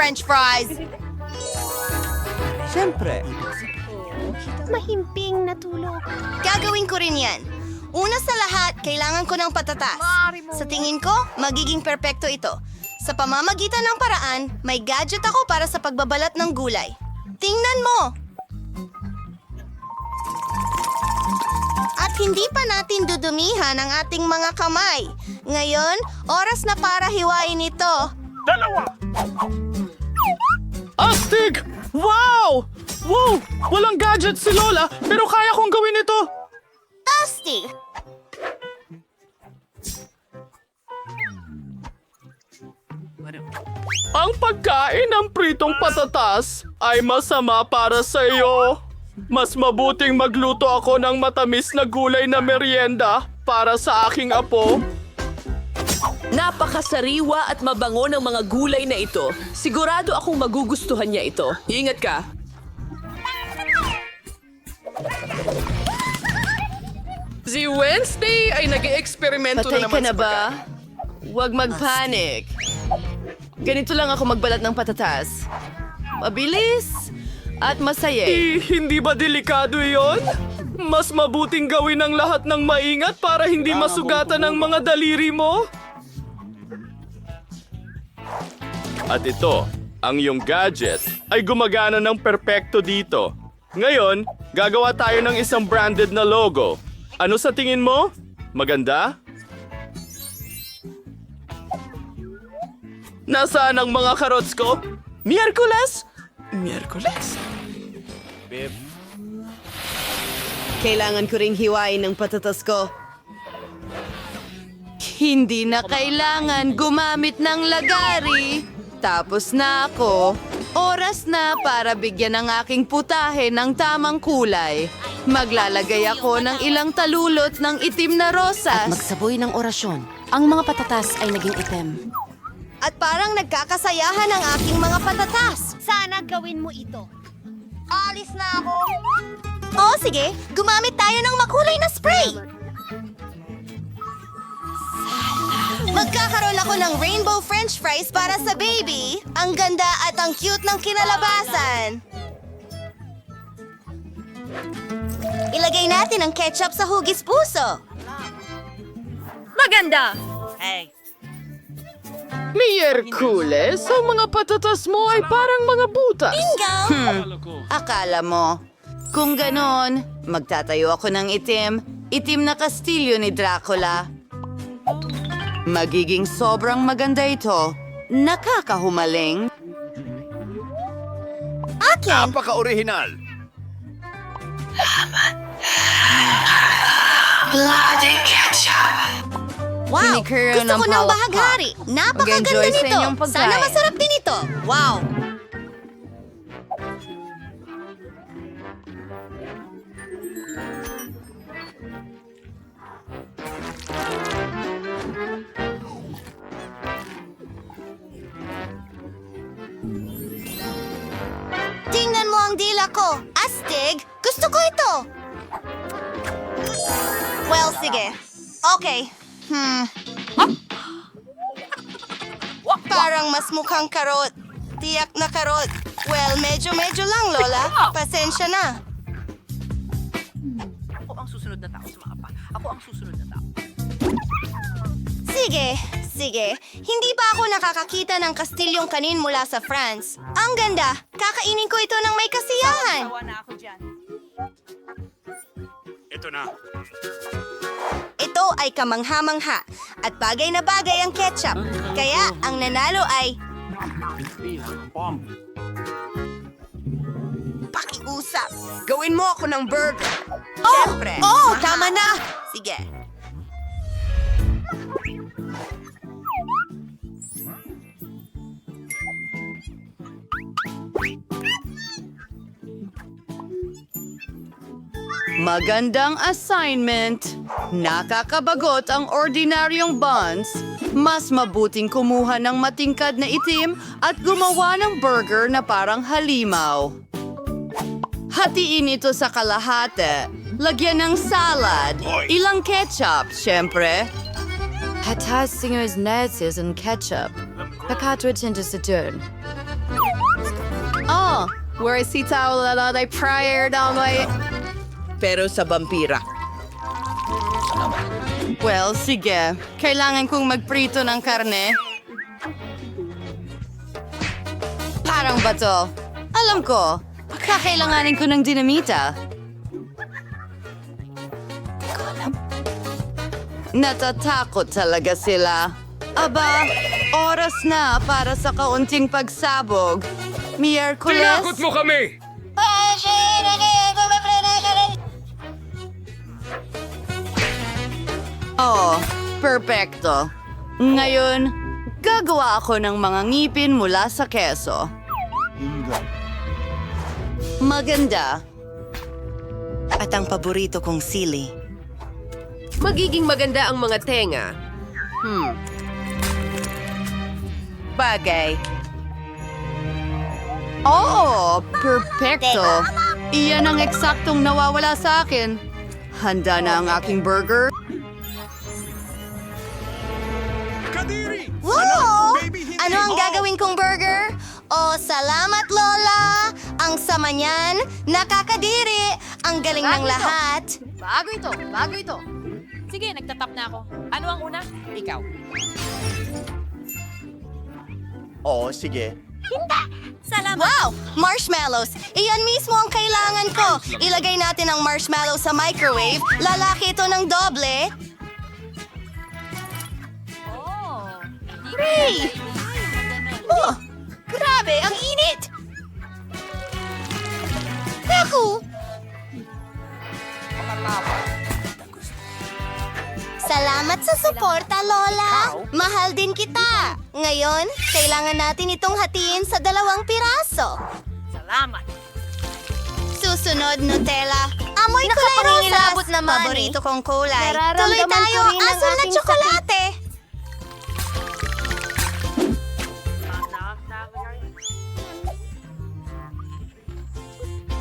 french fries. Siyempre. Mahimping na tulog. Gagawin ko rin yan. Una sa lahat, kailangan ko ng patatas. Sa tingin ko, magiging perpekto ito. Sa pamamagitan ng paraan, may gadget ako para sa pagbabalat ng gulay. Tingnan mo! At hindi pa natin dudumihan ang ating mga kamay. Ngayon, oras na para hiwain ito. Astig! Wow! Wow! Walang gadget si Lola, pero kaya kong gawin ito! Tasty! Ang pagkain ng pritong patatas ay masama para sa iyo. Mas mabuting magluto ako ng matamis na gulay na merienda para sa aking apo. Napakasariwa at mabango ng mga gulay na ito. Sigurado akong magugustuhan niya ito. Ingat ka. Si Wednesday ay nag-eksperimento Patay na ka naman na sa ba? Huwag mag-panic. Ganito lang ako magbalat ng patatas. Mabilis at masaya. Hindi ba delikado yon? Mas mabuting gawin ang lahat ng maingat para hindi masugatan ang mga daliri mo. At ito, ang iyong gadget ay gumagana ng perpekto dito. Ngayon, gagawa tayo ng isang branded na logo. Ano sa tingin mo? Maganda? Nasaan ang mga karots ko? Miyerkules? Miyerkules? Kailangan ko ring hiwain ng patatas ko. Hindi na kailangan gumamit ng lagari. Tapos na ako. Oras na para bigyan ng aking putahe ng tamang kulay. Maglalagay ako ng ilang talulot ng itim na rosas. Magsaboy ng orasyon. Ang mga patatas ay naging itim. At parang nagkakasayahan ang aking mga patatas. Sana gawin mo ito. Alis na ako. Oo, sige. Gumamit tayo ng makulay na spray. Magkakaroon ako ng rainbow french fries para sa baby. Ang ganda at ang cute ng kinalabasan. Ilagay natin ang ketchup sa hugis puso. Maganda! Miyerkules, ang mga patatas mo ay parang mga butas. Bingo! Akala mo. Kung ganon, magtatayo ako ng itim na kastilyo ni Dracula. Magiging sobrang maganda ito. Nakakahumaling. Akin! Napaka-orihinal. Wow! Kinikiro Gusto ng ko ng palakpak. bahaghari. Napakaganda Mag-enjoy sa nito. inyong pagkain. Sana masarap din ito. Wow! Tingnan mo ang dila ko. Astig! Gusto ko ito! Well, sige. Okay. Parang mas mukhang karot. Tiyak na karot. Well, medyo lang, Lola. Pasensya na. Ako ang susunod na tao sa mga pa. Ako ang susunod na tao. Sige. Hindi pa ako nakakakita ng kastilyong kanin mula sa France. Ang ganda. Kakainin ko ito ng may kasiyahan. Ito ay kamangha-mangha at bagay na bagay ang ketchup. Kaya ang nanalo ay... Pakiusap. Gawin mo ako ng burger. Siyempre. Oh, tama na. Sige. Magandang assignment. Nakakabagot ang ordinaryong buns. Mas mabuting kumuha ng matingkad na itim at gumawa ng burger na parang halimaw. Hatiin ito sa kalahati. Lagyan ng salad. Ilang ketchup, syempre. Hatas singers nerds and ketchup. Pagkatwit into Saturn. Oh, where is Sita Ulalay prior down my... Pero sa vampira. Well, sige. Kailangan kong magprito ng karne. Parang bato. Alam ko, kakailanganin ko ng dinamita. Natatakot talaga sila. Aba, oras na para sa kaunting pagsabog. Miyerkules? mo kami! Oh, perfecto. Ngayon, gagawa ako ng mga ngipin mula sa keso. Maganda. At ang paborito kong sili. Magiging maganda ang mga tenga. Bagay. Oo, perfecto. Iyan ang eksaktong nawawala sa akin. Handa na ang aking burger. Whoa! Ano ang gagawin kong burger? Oh, salamat, Lola! Ang sama niyan, nakakadiri! Ang galing ng lahat! Bago ito. Sige, nagtatap na ako. Ano ang una? Ikaw. Oo, sige. Wow! Marshmallows! Iyan mismo ang kailangan ko! Ilagay natin ang marshmallow sa microwave. Lalaki ito ng doble. Ray! Oh! Grabe! Ang init! Naku! Salamat sa suporta, Lola! Mahal din kita! Ngayon, kailangan natin itong hatiin sa 2 piraso. Salamat. Susunod, Nutella. Amoy kulay rosas. Paborito kong kulay. Tuloy tayo, asul na tsokolate.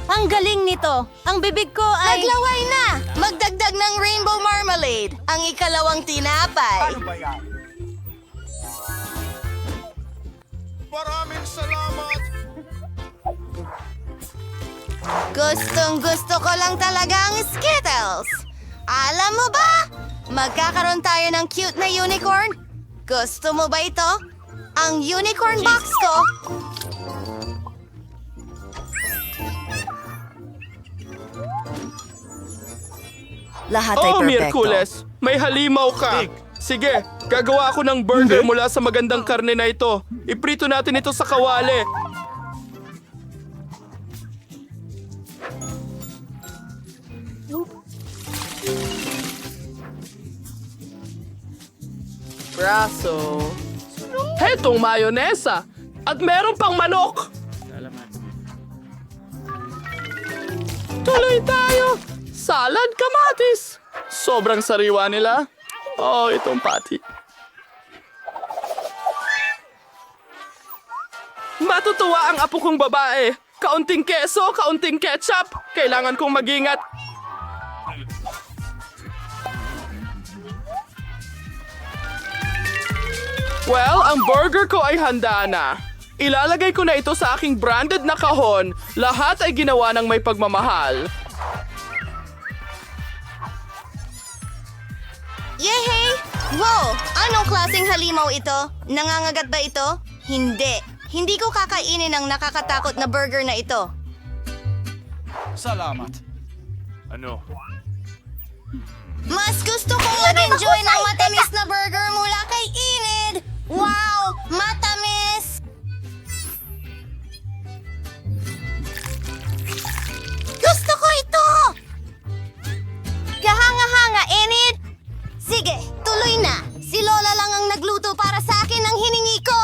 Ang galing nito. Ang bibig ko ay... Naglaway na! Magdagdag ng rainbow marmalade. Ang ikalawang tinapay. Ano ba yan? Maraming salamat! Gustong gusto ko lang talaga ang Skittles. Alam mo ba? Magkakaroon tayo ng cute na unicorn. Gusto mo ba ito? Ang unicorn box ko. Lahat ay Oh, perfecto. Miyerkules, may halimaw ka. Sige, gagawa ako ng burger mula sa magandang karne na ito. Iprito natin ito sa kawali. Braso. Hetong mayonesa. At meron pang manok. Tuloy tayo. Salad kamatis. Sobrang sariwa nila. Oh, itong pati. Matutuwa ang apo kong babae. Kaunting keso, kaunting ketchup. Kailangan kong mag-ingat. Well, ang burger ko ay handa na. Ilalagay ko na ito sa aking branded na kahon. Lahat ay ginawa ng may pagmamahal. Yehey! Wow! Anong klaseng halimaw ito? Nangangagat ba ito? Hindi. Hindi ko kakainin ang nakakatakot na burger na ito. Salamat. Ano? Mas gusto kong mag-enjoy ng matamis na burger mula kay Enid! Wow! Matamis! Gusto ko ito! Kahanga-hanga, Enid! Sige, tuloy na! Si Lola lang ang nagluto para sa akin ng hiningi ko!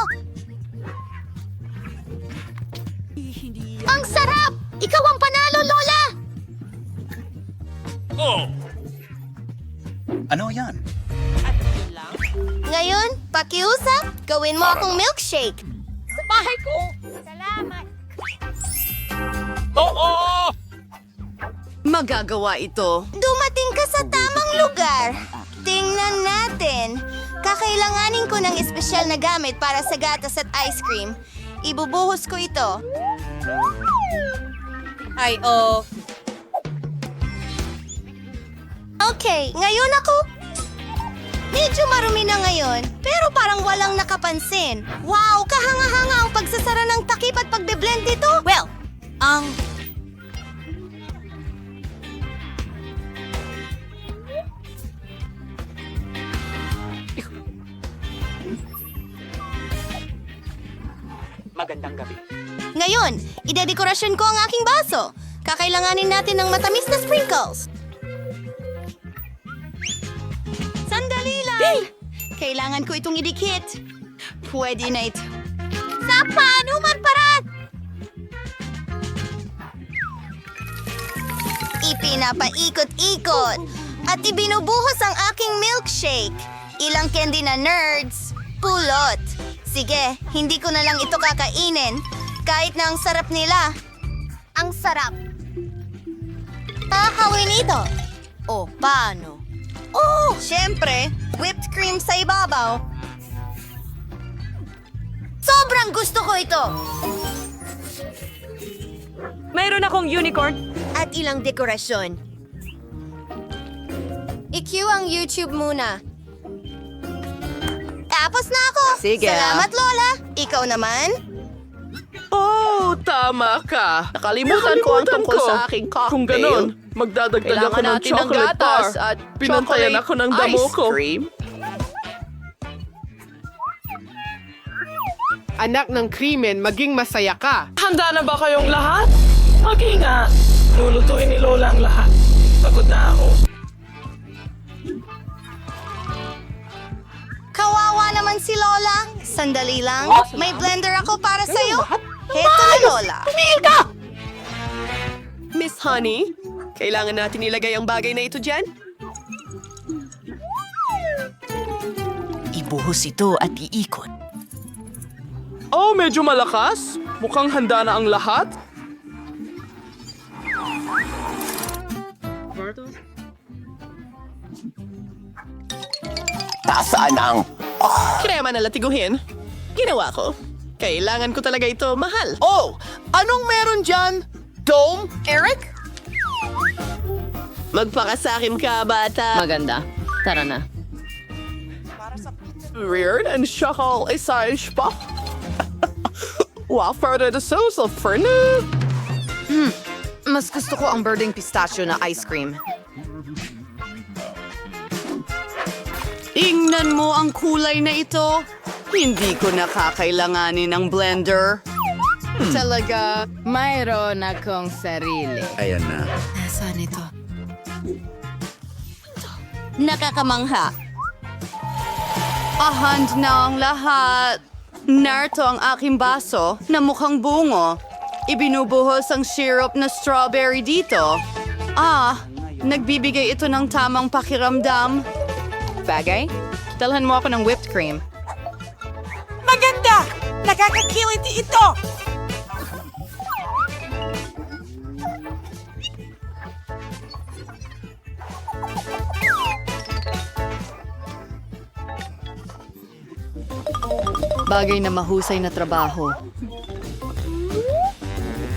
Ang sarap! Ikaw ang panalo, Lola! Oh! Ano yan? Ngayon, pakiusap, gawin mo akong milkshake. Oo! Magagawa ito. Dumating ka sa tamang lugar. Tingnan natin. Kakailanganin ko ng espesyal na gamit para sa gatas at ice cream. Ibubuhos ko ito. Ay, oh. Okay, ngayon ako. Medyo marumi na ngayon, pero parang walang nakapansin. Wow, kahanga-hanga ang pagsasara ng takip at pagbe-blend dito. Well, Ngayon, idedekorasyon ko ang aking baso. Kakailanganin natin ng matamis na sprinkles. Sandali lang! Kailangan ko itong idikit. Pwede na ito. Sa panuman parad! Ipinapaikot-ikot at ibinubuhos ang aking milkshake. Ilang candy na nerds. Pulot. Sige, hindi ko na lang ito kakainin. Kahit na ang sarap nila. Ang sarap. Kakawin ito. O, paano? Oh, syempre, whipped cream sa ibabaw. Sobrang gusto ko ito. Mayroon akong unicorn. At ilang dekorasyon. I-cue ang YouTube muna. Tapos na ako. Sige. Salamat, Lola. Ikaw naman? Oh, tama ka. Nakalimutan ko ang tungkol sa aking cocktail. Kung ganon, magdadagdag ako Kailangan ng natin ng chocolate gatas bar. at Pinantayan chocolate ako ng damo ice ko. cream. Anak ng krimen, maging masaya ka. Handa na ba kayong lahat? Mag-ingat. Lulutuin ni Lola ang lahat. Pagod na ako. Kawawa naman si Lola. Sandali lang. May blender ako para sa'yo. Heto na, Lola. Miss Honey, kailangan natin ilagay ang bagay na ito dyan? Ibuhos ito at iikot. Oh, medyo malakas. Mukhang handa na ang lahat. Tasaan ang... Krema na latiguhin. Ginawa ko. Kailangan ko talaga ito, mahal. Oh! Anong meron dyan? Dome? Eric? Magpakasakim ka, bata. Maganda. Tara na. Weird and shakal isaish pa. Wafer de sauce for nu. Mas gusto ko ang birding pistachio na ice cream. Tingnan mo ang kulay na ito. Hindi ko nakakailanganin ng blender. Talaga, mayroon akong sarili. Ayan na. Nasaan ito? Nakakamangha. Ahand na ang lahat. Narito ang aking baso na mukhang bungo. Ibinubuhos ang syrup na strawberry dito. Nagbibigay ito ng tamang pakiramdam. Bagay, dalhan mo ako ng whipped cream. Maganda! Nakakakiliti ito! Bagay na mahusay na trabaho.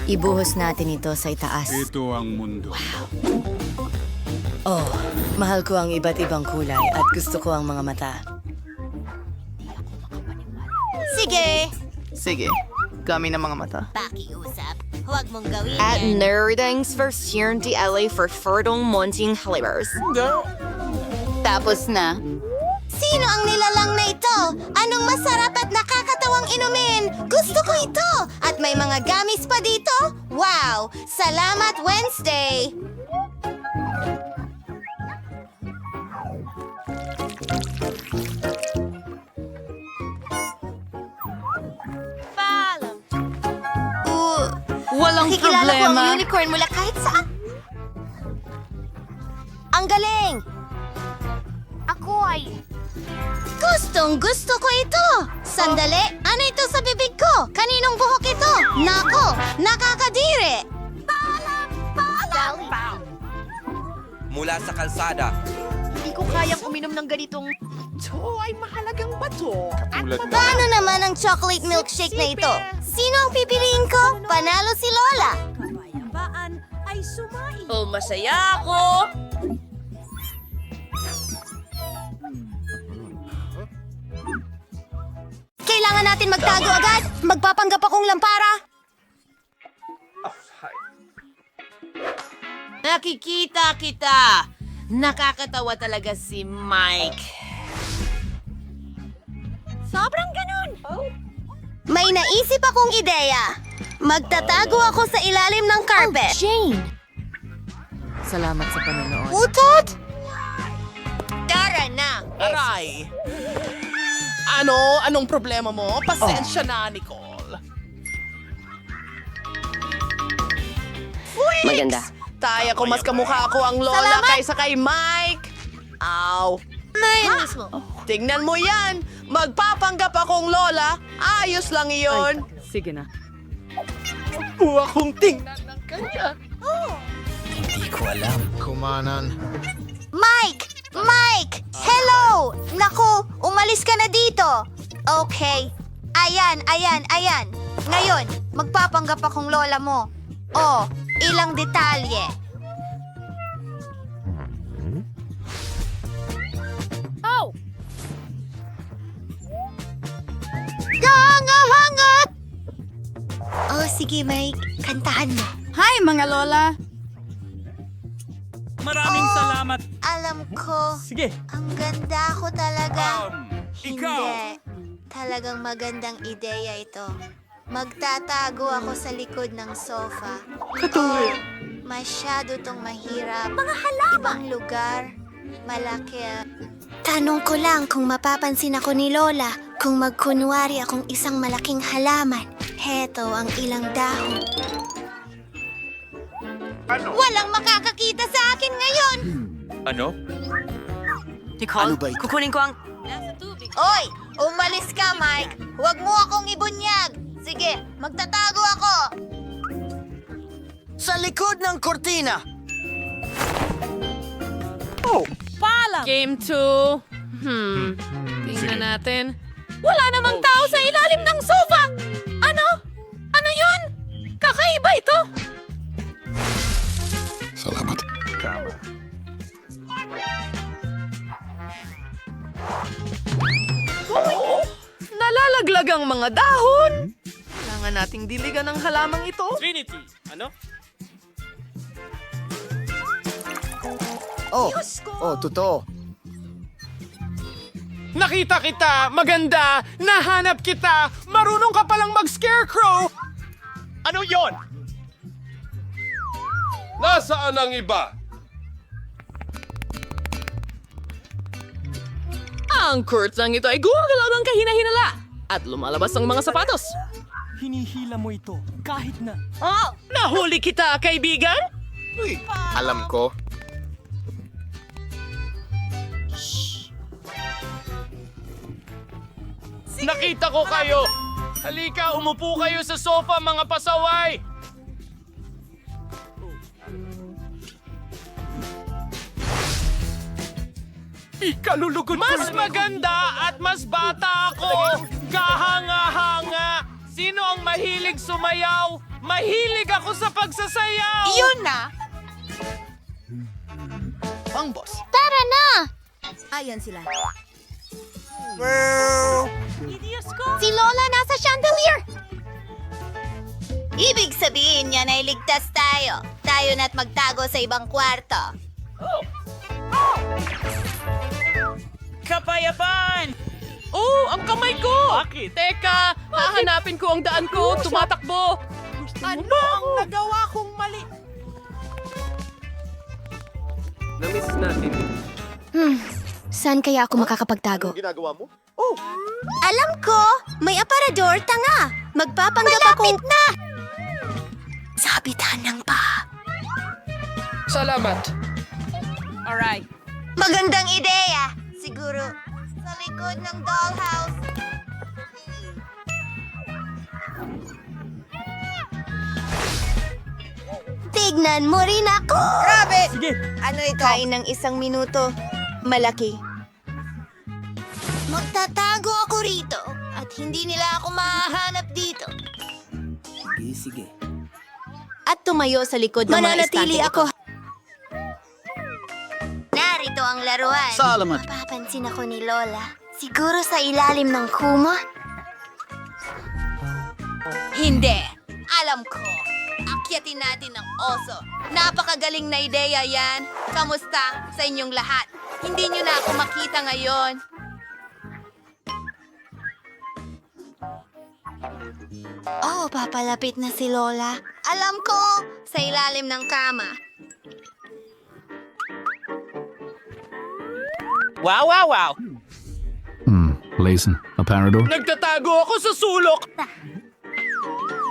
Ibuhos natin ito sa itaas. Ito ang mundo. Oh, mahal ko ang iba't ibang kulay at gusto ko ang mga mata. Sige! Sige, kami ng mga mata. Pakiusap. Huwag mong gawin At Nerdings version di LA for fertile munting flavors. Tapos na. Sino ang nilalang na ito? Anong masarap at nakakatawang inumin? Gusto ko ito! At may mga gamis pa dito? Wow! Salamat, Wednesday! Walang Nakikilala ko ang problema. unicorn mula kahit saan. Ang galing! Ako ay... Gustong gusto ko ito! Sandali, ano ito sa bibig ko? Kaninong buhok ito? Nako, nakakadiri! Mula sa kalsada. ko kayang uminom ng ganitong... Ito ay mahalagang bato. Paano naman ang chocolate milkshake na ito? Sino ang pipiliin ko? Panalo si Lola. Oh, masaya ako! Kailangan natin magtago agad. Magpapanggap akong lampara. Nakikita kita! Nakakatawa talaga si Mike. Sobrang ganun. May naisip akong ideya. Magtatago ako sa ilalim ng carpet. Jane! Salamat sa panonood. Utot! Tara na. Aray! Anong problema mo? Pasensya na, Nicole. Maganda. Taya ko mas kamukha ko ang Lola Salamat. kaysa kay Mike. Aw. mismo. Tingnan mo yan. Magpapanggap akong Lola. Ayos lang iyon. Sige na. Huwag kong tingnan ng kanya. Mike! Mike! Hello! Naku, umalis ka na dito. Okay. Ayan. Ngayon, magpapanggap akong lola mo. Oh, ilang detalye. Oh! Hangat! Oh, sige, Mike. Kantahan mo. Hi, mga Lola. Maraming salamat. Alam ko. Sige. Ang ganda ko talaga. Ikaw. Hindi. Talagang magandang ideya ito. Magtatago ako sa likod ng sofa. Oh, masyado tong mahirap. Mga halaman. Ibang lugar. Malaki. Tanong ko lang kung mapapansin ako ni Lola kung magkunwari akong isang malaking halaman. Heto ang ilang dahon. Walang makakakita sa akin ngayon! Ano? Nicole, kukunin ko ang... Oy! Umalis ka, Mike! Huwag mo akong ibunyag! Sige, magtatago ako! Sa likod ng kortina. Game 2. Tingnan natin. Wala namang tao sa ilalim ng sofa! Ano? Ano yun? Kakaiba ito! Nalalaglag ang mga dahon. Kailangan nating diligan ang halamang ito. Trinity. Ano? Totoo. Nakita kita, maganda, nahanap kita, marunong ka palang mag-scarecrow. Ano yon? Nasaan ang iba? Ang curtain ito ay gumagalaw ng kahina-hinala at lumalabas ang mga sapatos. Hinihila mo ito kahit na. Nahuli kita, kaibigan? Alam ko. Nakita ko kayo! Halika, umupo kayo sa sofa, mga pasaway! Ikalulugod Mas maganda at mas bata ako! Kahanga-hanga! Sino ang mahilig sumayaw? Mahilig ako sa pagsasayaw! Yun na! Pang boss. Tara na! Ayan sila. Si Lola nasa chandelier! Ibig sabihin niyan ay ligtas tayo. Tayo na't magtago sa ibang kwarto. Kapayapaan! Oh, ang kamay ko! Bakit? Teka, hahanapin ko ang daan ko, tumatakbo. Ano ang nagawa kong mali? Na-miss natin. Saan kaya ako makakapagtago? Ginagawa mo? Alam ko! May aparador, tanga! Magpapanggap akong... Malapit na! Sabitan ng pa. Salamat. Alright. Magandang ideya! Siguro sa likod ng dollhouse. Tignan mo rin ako! Grabe! Sige. Ano ito? Kain ng 1 minuto. malaki. Magtatago ako rito at hindi nila ako mahahanap dito. Sige. At tumayo sa likod ng mga Mananatili estante ako. ito. Narito ang laruan. Salamat. Mapapansin ako ni Lola. Siguro sa ilalim ng kumot? Hindi. Alam ko. Akyatin natin ang oso. Napakagaling na ideya yan. Kamusta sa inyong lahat? Hindi nyo na ako makita ngayon. Oh, papalapit na si Lola. Alam ko, sa ilalim ng kama. Wow, wow, wow! Listen, aparador. Nagtatago ako sa sulok!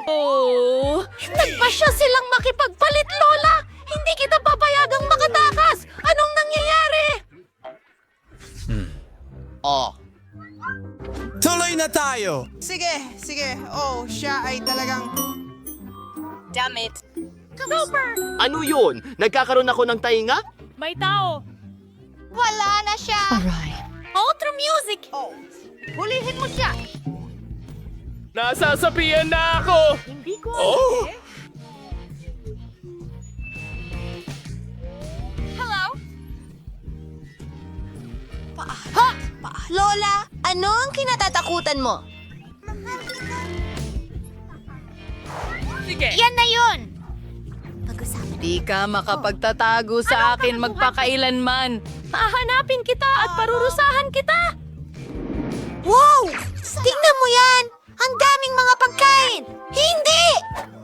Oh, nagpasya silang makipagpalit, Lola! Hindi kita papayagang makatakas! Anong nangyayari? Tuloy na tayo! Sige. Oh, siya ay talagang... Ano yun? Nagkakaroon ako ng tainga? May tao! Wala na siya. Outro music! Hulihin mo siya. Nasasapian na ako! Hindi ko Oh! Lola, ano ang kinatatakutan mo? Sige! Yan na yun! Di ka makapagtatago sa akin magpakailanman. Hahanapin kita at parurusahan kita! Wow! Tingnan mo yan! Ang daming mga pagkain! Hindi!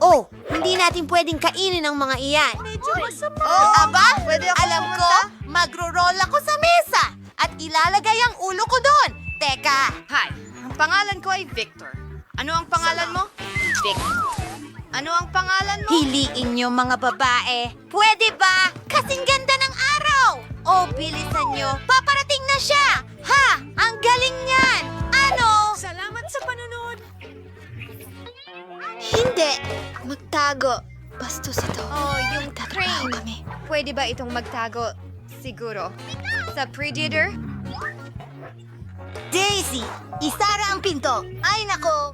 Oh, hindi natin pwedeng kainin ang mga iyan. Medyo masama. Oh, aba? Alam ko, magro-roll ako sa mesa at ilalagay ang ulo ko doon. Teka. Hi, ang pangalan ko ay Victor. Ano ang pangalan mo? Victor. Ano ang pangalan mo? Hiliin niyo mga babae. Pwede ba? Kasing ganda ng araw! Oh, bilisan niyo. Paparating na siya! Ha! Ang galing niyan! Ano? Salamat sa panonood! Hindi. Magtago. Bastos ito. Oh, yung Tatrabaho train. kami. Pwede ba itong magtago? Siguro. Sa Predator? Daisy! Isara ang pinto. Ay, nako.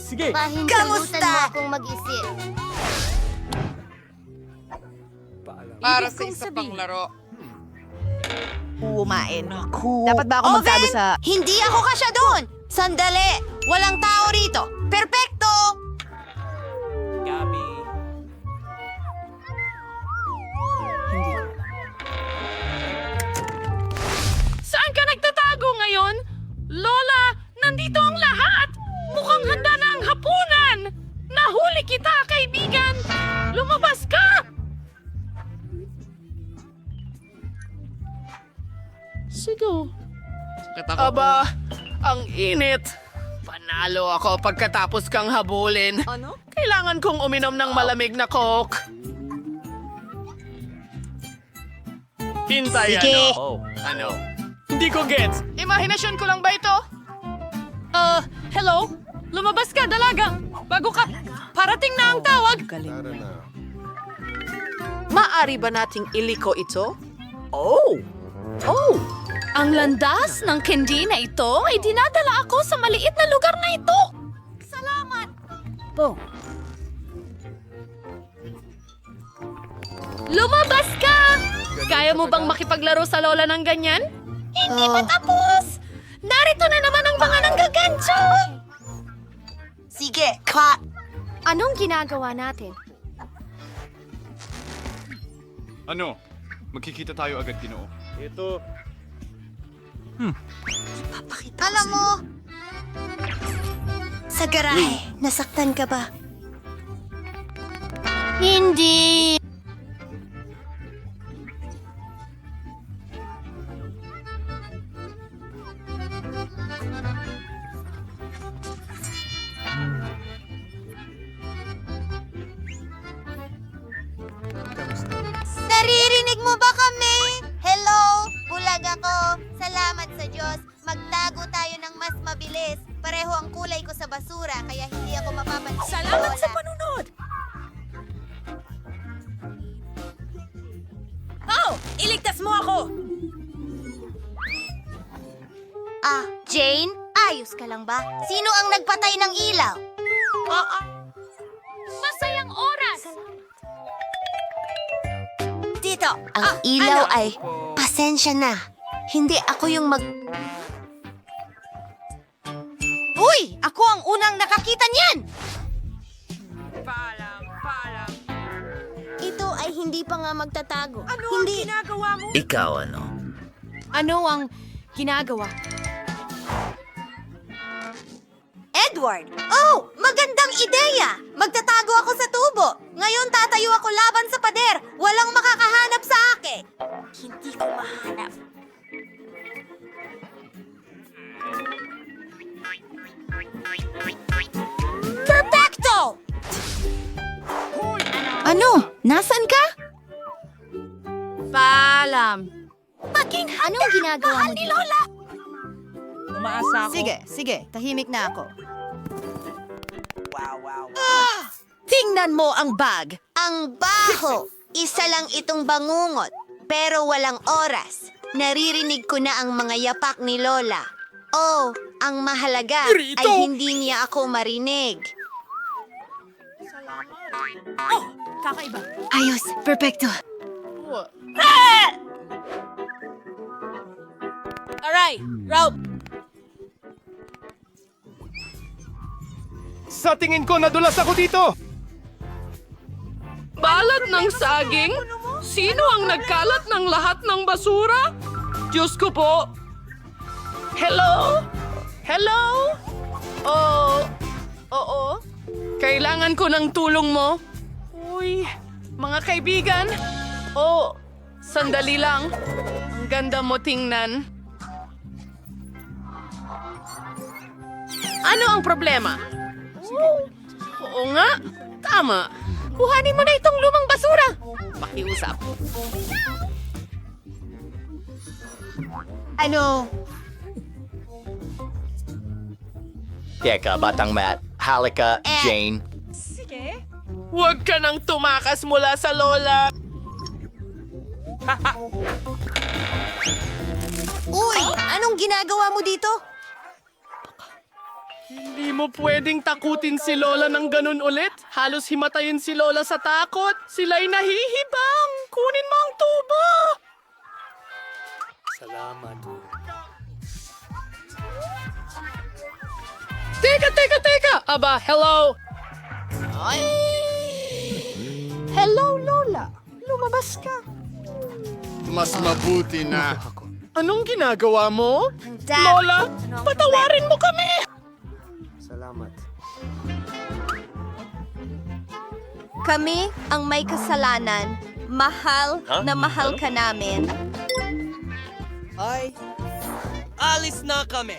Sige! Kamusta? mo akong mag-isip. Para sa isa pang laro. Kumain. Dapat ba ako magtago Oven! sa... Hindi ako kasya doon! Sandali! Walang tao rito! Perpekto! Gabi. Saan ka nagtatago ngayon? Lola, nandito ang lahat! Mukhang handa na ang hapunan! Nahuli kita, kaibigan! Lumabas ka! Sigo. Aba, ang init. Panalo ako pagkatapos kang habulin. Ano? Kailangan kong uminom ng malamig na Coke. Hintay, Sige. ano? Ano? Hindi ko gets. Imahinasyon ko lang ba ito? Hello? Lumabas ka, dalaga! Bago ka, parating na ang tawag! Maari ba nating iliko ito? Oh! Oh! Ang landas ng candy na ito ay dinadala ako sa maliit na lugar na ito! Salamat! Lumabas ka! Kaya mo bang makipaglaro sa lola ng ganyan? Hindi pa tapos! Narito na naman ang mga nanggagancho! Sige, cut! Anong ginagawa natin? Ano? Magkikita tayo agad, Ginoo. Ito. Alam mo, sa garahe, nasaktan ka ba? Hindi. Naririnig mo ba kami? Hello? Bulag ako. Salamat sa Diyos. Magtago tayo ng mas mabilis. Pareho ang kulay ko sa basura, kaya hindi ako mapapansin. Salamat sa Lola. panunod! Oh! Ililigtas mo ako! Jane? Ayos ka lang ba? Sino ang nagpatay ng ilaw? Masayang oras! Dito, ang ilaw ay... Pasensya na. Hindi ako yung Uy! Ako ang unang nakakita niyan! Ito ay hindi pa nga magtatago. Ano hindi... Ginagawa mo? Ikaw ano? Ano ang ginagawa? Edward! Oh! Magandang ideya! Magtatago ako sa tubo. Ngayon tatayo ako laban sa pader. Walang makakahanap sa akin. Hindi ko mahanap. Perfecto! Ano? Nasaan ka? Paalam. Anong ginagawa mo dito? Sige, tahimik na ako. Tingnan mo ang bag. Ang baho! Isa lang itong bangungot, pero walang oras. Naririnig ko na ang mga yapak ni Lola. Oh, ang mahalaga ay hindi niya ako marinig. Kakaiba. Ayos, perfecto. Alright, route. Sa tingin ko, nadulas ako dito! Balat ng saging? Sino ang nagkalat ng lahat ng basura? Diyos ko po. Hello? Hello? Oo. Kailangan ko ng tulong mo. Uy, mga kaibigan. Sandali lang. Ang ganda mo tingnan. Ano ang problema? Oo nga, tama. Kuhanin mo na itong lumang basura. Pakiusap. Ano? Teka, Batang Matt. Halika, Jane. Huwag ka nang tumakas mula sa lola. Uy, anong ginagawa mo dito? Hindi mo pwedeng takutin si Lola ng ganun ulit. Halos himatayin si Lola sa takot. Sila'y nahihibang. Kunin mo ang tubo. Salamat. Teka! Aba, hello. Hello, Lola. Lumabas ka. Mas mabuti na. Anong ginagawa mo? Dad, Lola, patawarin mo kami. Kami ang may kasalanan. Mahal na mahal ka namin. Alis na kami.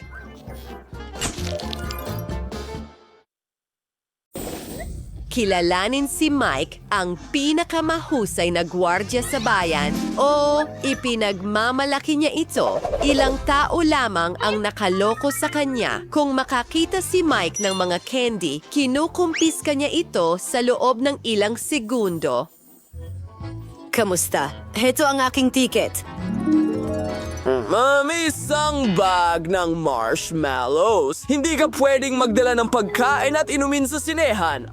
Kilalanin si Mike, ang pinakamahusay na gwardya sa bayan, o ipinagmamalaki niya ito. Ilang tao lamang ang nakaloko sa kanya. Kung makakita si Mike ng mga candy, kinukumpis ka niya ito sa loob ng ilang segundo. Kamusta? Heto ang aking ticket. Isang bag ng marshmallows. Hindi ka pwedeng magdala ng pagkain at inumin sa sinehan.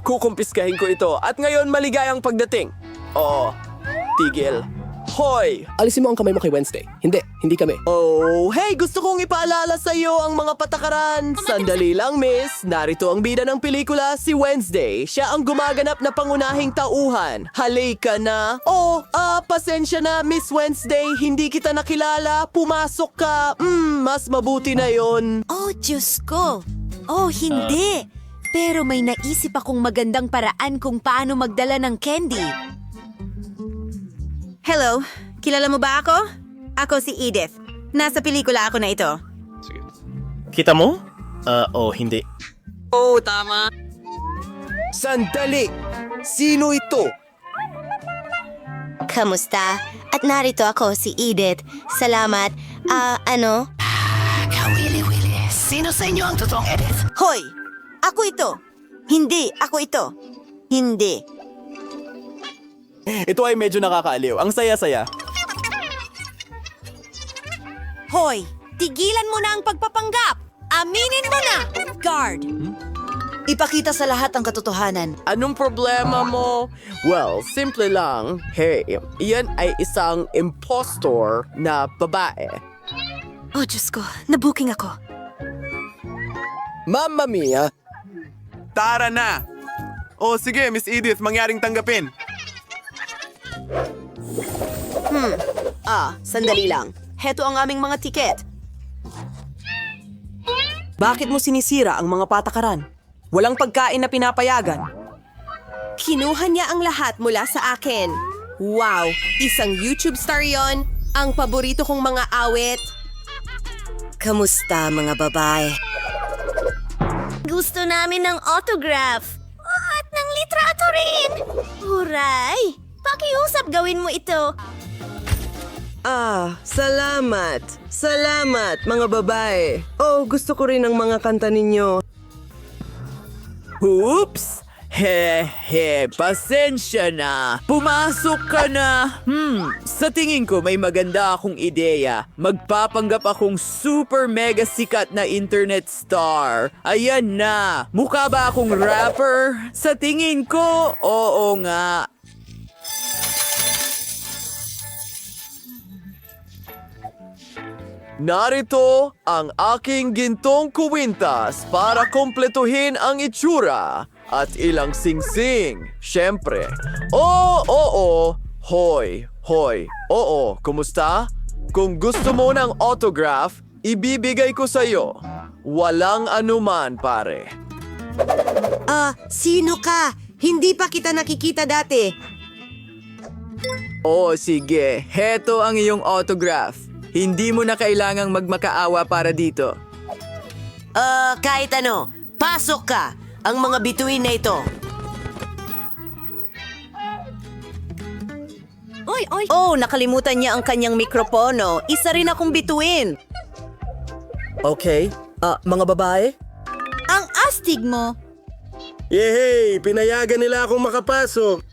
Kukumpiskahin ko ito at ngayon maligayang pagdating. Oo, tigil. Hoy! Alisin mo ang kamay mo kay Wednesday. Hindi kami. Oh, hey! Gusto kong ipaalala sa iyo ang mga patakaran. Sandali lang, miss. Narito ang bida ng pelikula, si Wednesday. Siya ang gumaganap na pangunahing tauhan. Halika na. Pasensya na, Miss Wednesday. Hindi kita nakilala. Pumasok ka. Mas mabuti na yon. Oh, Diyos ko. Oh, hindi. Pero may naisip akong magandang paraan kung paano magdala ng candy. Hello, kilala mo ba ako? Ako si Edith. Nasa pelikula ako na ito. Kita mo? Hindi. Oh, tama. Sandali! Sino ito? Kamusta? At narito ako, si Edith. Salamat. Kawili-wili. Sino sa inyo ang totoong Edith? Hoy! Ako ito! Hindi, ako ito. Hindi. Ito ay medyo nakakaaliw. Ang saya-saya. Hoy, tigilan mo na ang pagpapanggap! Aminin mo na! Guard! Ipakita sa lahat ang katotohanan. Anong problema mo? Well, simple lang. Hey, iyan ay isang impostor na babae. Oh, Diyos ko. Nabuking ako. Mamma mia! Tara na! Oh, sige, Miss Edith, mangyaring tanggapin. Sandali lang. Heto ang aming mga tiket. Bakit mo sinisira ang mga patakaran? Walang pagkain na pinapayagan. Kinuha niya ang lahat mula sa akin. Wow, isang YouTube star yon. Ang paborito kong mga awit. Kamusta mga babae? Gusto namin ng autograph. At ng litrato rin. Huray! Pakiusap gawin mo ito. Salamat. Salamat, mga babae. Oh, gusto ko rin ang mga kanta ninyo. Oops! Pasensya na. Pumasok ka na. Sa tingin ko may maganda akong ideya. Magpapanggap akong super mega sikat na internet star. Ayan na. Mukha ba akong rapper? Sa tingin ko, oo nga. Narito ang aking gintong kuwintas para kompletuhin ang itsura at ilang singsing. Siyempre. Oo. Hoy. Oo, kumusta? Kung gusto mo ng autograph, ibibigay ko sa'yo. Walang anuman, pare. Sino ka? Hindi pa kita nakikita dati. Oh, sige. Heto ang iyong autograph. Hindi mo na kailangang magmakaawa para dito. Kahit ano, pasok ka. Ang mga bituin na ito. Oy! Oh, nakalimutan niya ang kanyang mikropono. Isa rin akong bituin. Okay. Mga babae? Ang astig mo! Yehey! Pinayagan nila akong makapasok.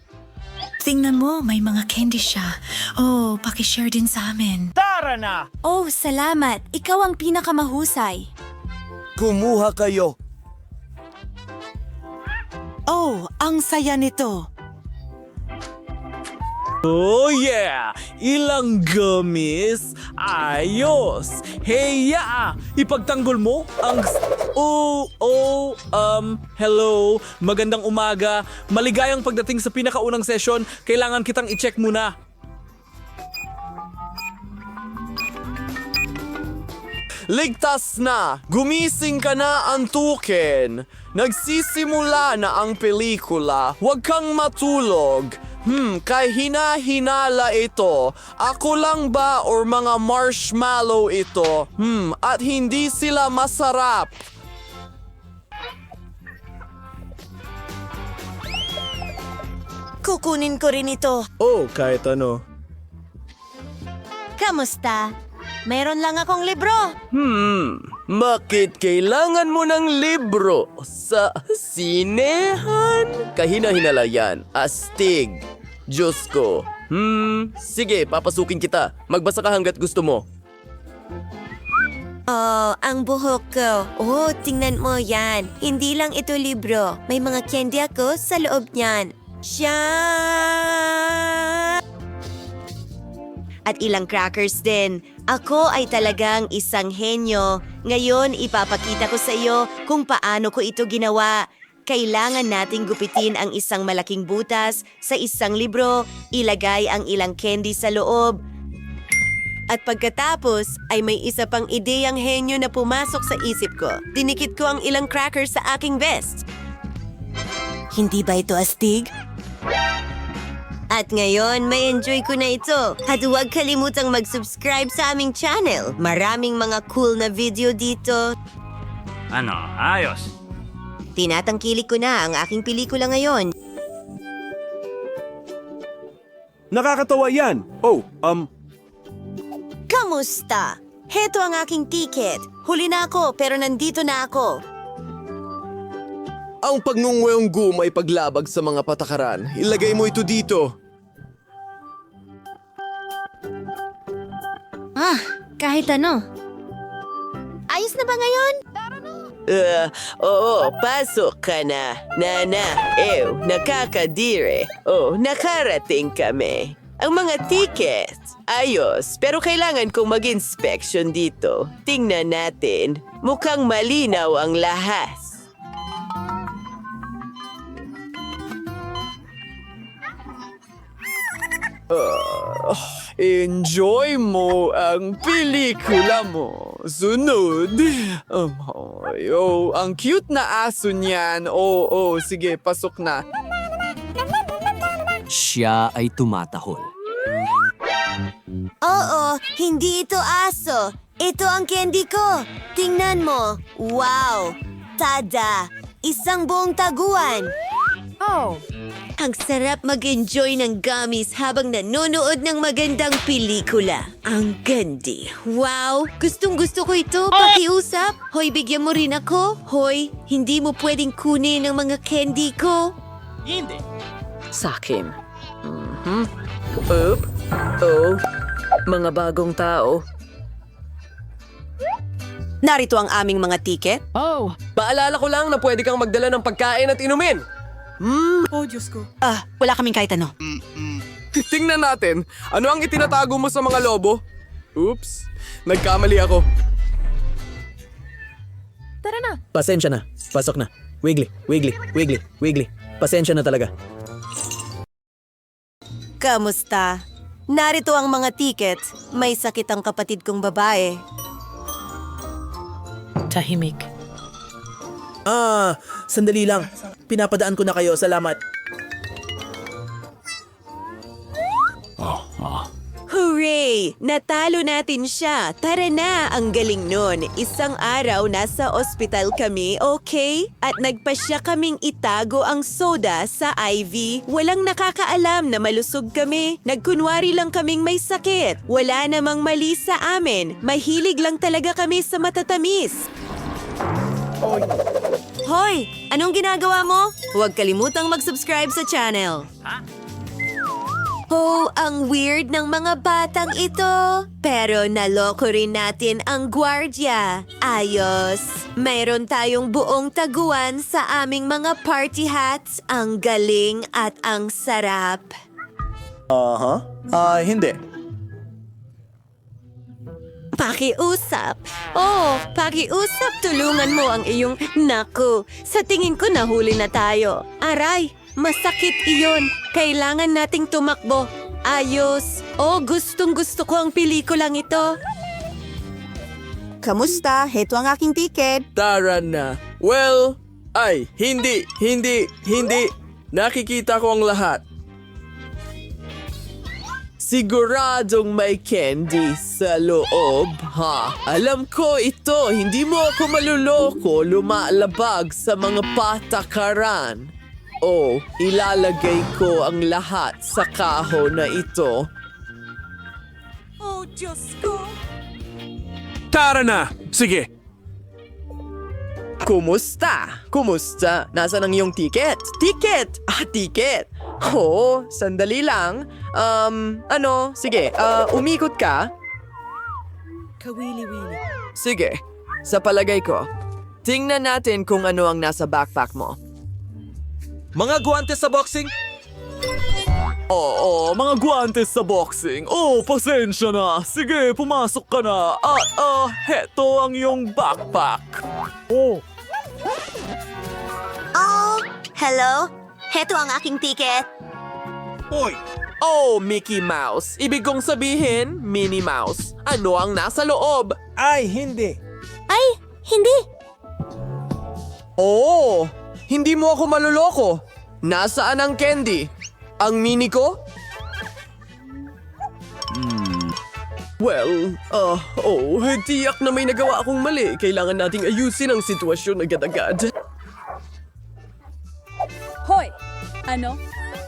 Tingnan mo, may mga candy siya. Oh, pakishare din sa amin. Tara na! Oh, salamat. Ikaw ang pinakamahusay. Kumuha kayo. Oh, ang saya nito. Oh yeah! Ilang gummies! Ayos! Hey ya! Ipagtanggol mo ang... hello. Magandang umaga. Maligayang pagdating sa pinakaunang session. Kailangan kitang i-check muna. Ligtas na! Gumising ka na, antukin! Nagsisimula na ang pelikula. Huwag kang matulog. Kay hina-hinala ito. Ako lang ba or mga marshmallow ito? At hindi sila masarap. Kukunin ko rin ito. Oh, kahit ano. Kamusta? Meron lang akong libro. Bakit kailangan mo ng libro? Sa sinehan? Kahina-hinala yan. Astig. Diyos ko. Sige, papasukin kita. Magbasa ka hanggat gusto mo. Oh, ang buhok ko. Oh, tingnan mo yan. Hindi lang ito libro. May mga candy ako sa loob niyan. At ilang crackers din. Ako ay talagang isang henyo. Ngayon, ipapakita ko sa iyo kung paano ko ito ginawa. Kailangan nating gupitin ang isang malaking butas sa isang libro, ilagay ang ilang candy sa loob. At pagkatapos ay may isa pang ideyang henyo na pumasok sa isip ko. Dinikit ko ang ilang crackers sa aking vest. Hindi ba ito astig? At ngayon, may enjoy ko na ito. At huwag kalimutang mag-subscribe sa aming channel. Maraming mga cool na video dito. Ano, ayos. Tinatangkilik ko na ang aking pelikula ngayon. Nakakatawa yan. Kamusta? Heto ang aking ticket. Huli na ako pero nandito na ako. Ang pagnungwayong gum ay paglabag sa mga patakaran. Ilagay mo ito dito. Kahit ano. Ayos na ba ngayon? Oo, pasok ka na. Nana, nakakadire. Oh, nakarating kami. Ang mga tickets, ayos. Pero kailangan kong mag-inspection dito. Tingnan natin. Mukhang malinaw ang lahas. Enjoy mo ang pelikula mo. Sunod. Ang cute na aso niyan. Sige, pasok na. Siya ay tumatahol. Oo, hindi ito aso. Ito ang candy ko. Tingnan mo. Wow! Tada! Isang buong taguan. Oh. Ang sarap mag-enjoy ng gummies habang nanonood ng magandang pelikula. Ang gandi. Wow! Gustong-gusto ko ito. Pakiusap. Hoy, bigyan mo rin ako. Hoy, hindi mo pwedeng kunin ang mga candy ko. Hindi. Sakin. Mga bagong tao. Narito ang aming mga tiket. Paalala ko lang na pwede kang magdala ng pagkain at inumin. Wala kaming kahit ano. Tingnan natin. Ano ang itinatago mo sa mga lobo? Oops. Nagkamali ako. Pasensya na. Pasok na. Wiggly, wiggly, wiggly, wiggly. Pasensya na talaga. Kamusta? Narito ang mga tiket. May sakit ang kapatid kong babae. Tahimik. Sandali lang. Pinapadaan ko na kayo. Salamat. Hooray! Natalo natin siya. Tara na, ang galing nun. Isang araw nasa ospital kami, okay? At nagpasya kaming itago ang soda sa IV. Walang nakakaalam na malusog kami. Nagkunwari lang kaming may sakit. Wala namang mali sa amin. Mahilig lang talaga kami sa matatamis. Hoy! Anong ginagawa mo? Huwag kalimutang mag-subscribe sa channel. Oh, ang weird ng mga batang ito. Pero naloko rin natin ang gwardya. Ayos. Mayroon tayong buong taguan sa aming mga party hats. Ang galing at ang sarap. Hindi. Pakiusap. Pakiusap. Tulungan mo ang iyong naku. Sa tingin ko nahuli na tayo. Aray, masakit iyon. Kailangan nating tumakbo. Ayos. Gustong-gusto ko ang pelikulang ito. Kamusta? Heto ang aking tiket. Tara na. Well, hindi. Nakikita ko ang lahat. Siguradong may candy sa loob, ha? Alam ko ito, hindi mo ako maluloko, lumalabag sa mga patakaran. Ilalagay ko ang lahat sa kahon na ito. Oh, Diyos ko! Tara na. Sige. Kumusta? Nasaan ang iyong ticket? Ticket! Ticket! Sandali lang. Sige, umikot ka. Kawili-wili. Sige, sa palagay ko, tingnan natin kung ano ang nasa backpack mo. Mga guwantes sa boxing? Mga guwantes sa boxing. Pasensya na. Sige, pumasok ka na. At, heto ang iyong backpack. Hello? Heto ang aking ticket. Mickey Mouse. Ibig kong sabihin, Minnie Mouse. Ano ang nasa loob? Hindi. Ay, hindi. Hindi mo ako maluloko. Nasaan ang candy? Ang mini ko? Well, tiyak na may nagawa akong mali. Kailangan nating ayusin ang sitwasyon agad-agad. Hoy! Ano?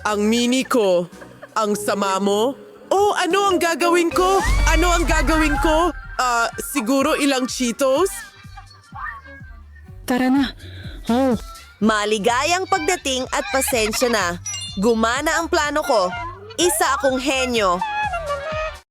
Ang mini ko. Ang sama mo. Ano ang gagawin ko? Siguro ilang Cheetos? Tara na. Maligayang pagdating at pasensya na. Gumana ang plano ko. Isa akong henyo.